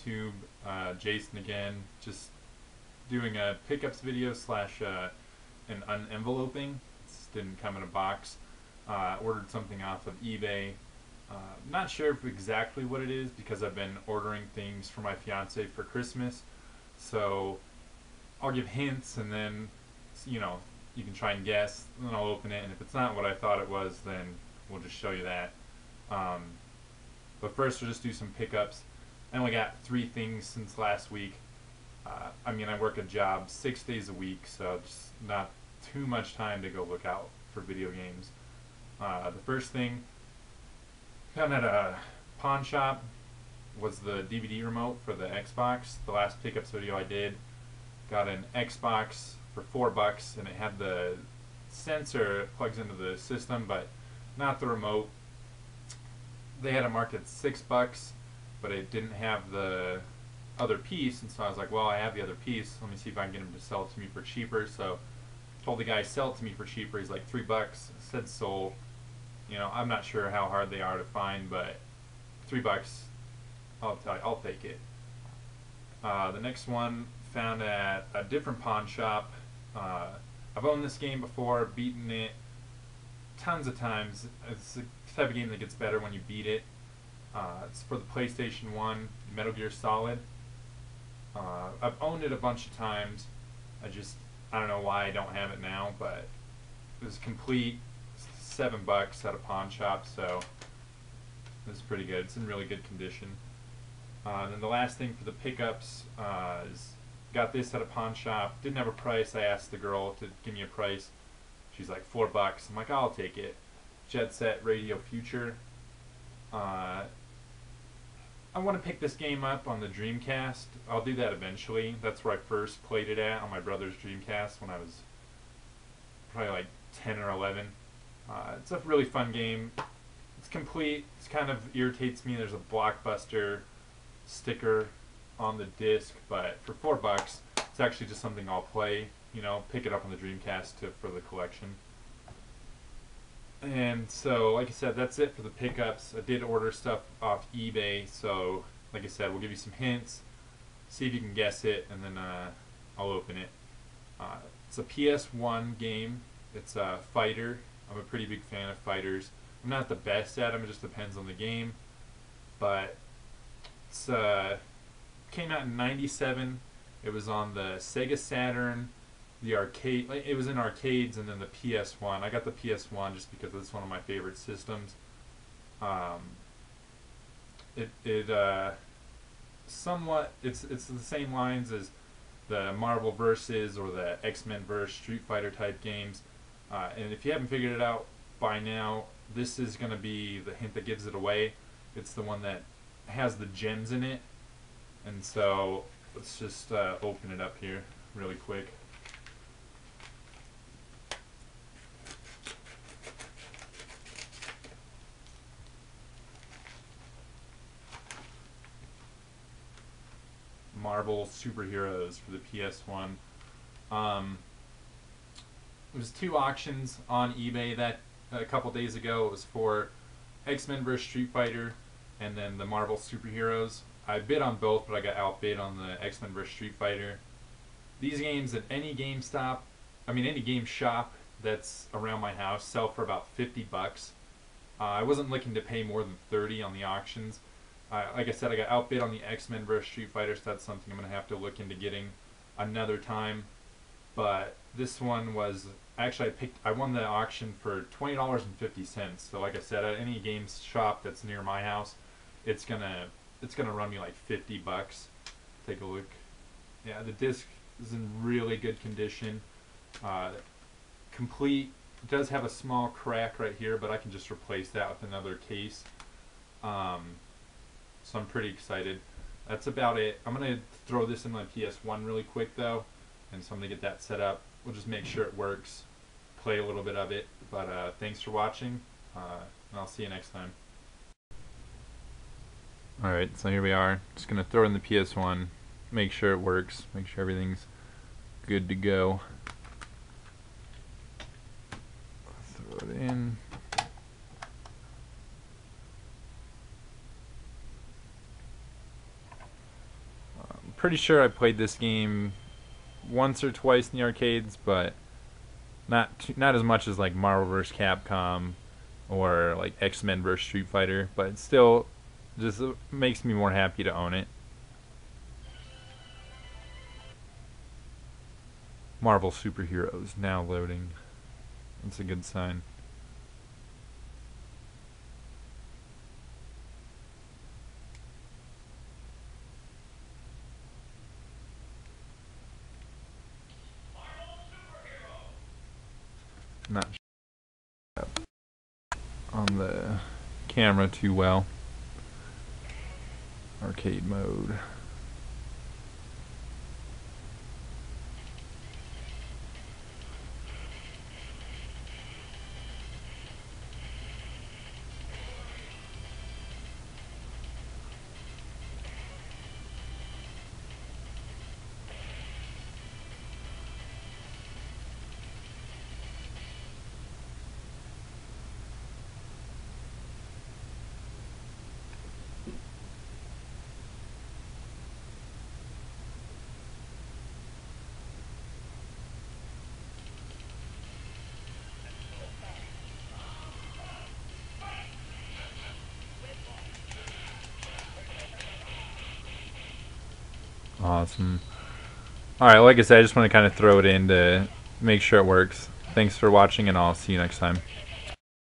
YouTube. Jason again, just doing a pickups video slash an unenveloping. This didn't come in a box. Ordered something off of eBay. Not sure exactly what it is because I've been ordering things for my fiance for Christmas. So I'll give hints and then, you know, you can try and guess, and then I'll open it, and if it's not what I thought it was, then we'll just show you that. But first we'll just do some pickups. I only got 3 things since last week. I mean, I work a job 6 days a week, so just not too much time to go look out for video games. The first thing found at a pawn shop was the DVD remote for the Xbox. The last pickups video I did, got an Xbox for $4, and it had the sensor that plugs into the system, but not the remote. They had it marked at $6, but it didn't have the other piece, and so I was like, well, I have the other piece. Let me see if I can get him to sell it to me for cheaper. So told the guy sell it to me for cheaper. He's like $3. Said sold. You know, I'm not sure how hard they are to find, but $3, I'll tell you, I'll take it. The next one found at a different pawn shop. I've owned this game before, beaten it tons of times. It's the type of game that gets better when you beat it. It's for the PlayStation 1, Metal Gear Solid. I've owned it a bunch of times. I don't know why I don't have it now, but it was complete. $7 at a pawn shop, so this is pretty good. It's in really good condition. Then the last thing for the pickups is got this at a pawn shop. Didn't have a price. I asked the girl to give me a price. She's like $4. I'm like, I'll take it. Jet Set Radio Future. I want to pick this game up on the Dreamcast. I'll do that eventually. That's where I first played it at, on my brother's Dreamcast when I was probably like 10 or 11. It's a really fun game. It's complete. It kind of irritates me. There's a Blockbuster sticker on the disc, but for $4, it's actually just something I'll play. You know, pick it up on the Dreamcast for the collection. And so, like I said, that's it for the pickups. I did order stuff off eBay, so like I said, we'll give you some hints, see if you can guess it, and then I'll open it. It's a PS1 game. It's a fighter. I'm a pretty big fan of fighters. I'm not the best at them, it just depends on the game. But it's came out in '97. It was on the Sega Saturn, the arcade. It was in arcades, and then the PS1. I got the PS1 just because it's one of my favorite systems. Somewhat it's the same lines as the Marvel Versus or the X-Men vs. Street Fighter type games. And if you haven't figured it out by now, this is going to be the hint that gives it away. It's the one that has the gems in it. And so let's just open it up here really quick. Marvel Superheroes for the PS1. It was 2 auctions on eBay that a couple days ago. It was for X-Men vs. Street Fighter and then the Marvel Superheroes. I bid on both, but I got outbid on the X-Men vs. Street Fighter. These games at any any game shop that's around my house sell for about $50. I wasn't looking to pay more than $30 on the auctions. Like I said, I got outbid on the X-Men vs. Street Fighter, so that's something I'm going to have to look into getting another time. But this one was actually I won the auction for $20.50. So like I said, at any games shop that's near my house, it's gonna run me like $50. Take a look. Yeah, the disc is in really good condition. Complete. It does have a small crack right here, but I can just replace that with another case. So I'm pretty excited. That's about it. I'm going to throw this in my PS1 really quick though, and so I'm going to get that set up. We'll just make sure it works, play a little bit of it, but thanks for watching, and I'll see you next time. Alright, so here we are. Just going to throw in the PS1, make sure it works, make sure everything's good to go. Throw it in. pretty sure I played this game once or twice in the arcades, but not as much as like Marvel vs. Capcom or like X-Men vs. Street Fighter, but it still just makes me more happy to own it. Marvel superheroes now loading. That's a good sign. Not on the camera too well. Arcade mode. Awesome. Alright, like I said, I just want to kind of throw it in to make sure it works. Thanks for watching, and I'll see you next time.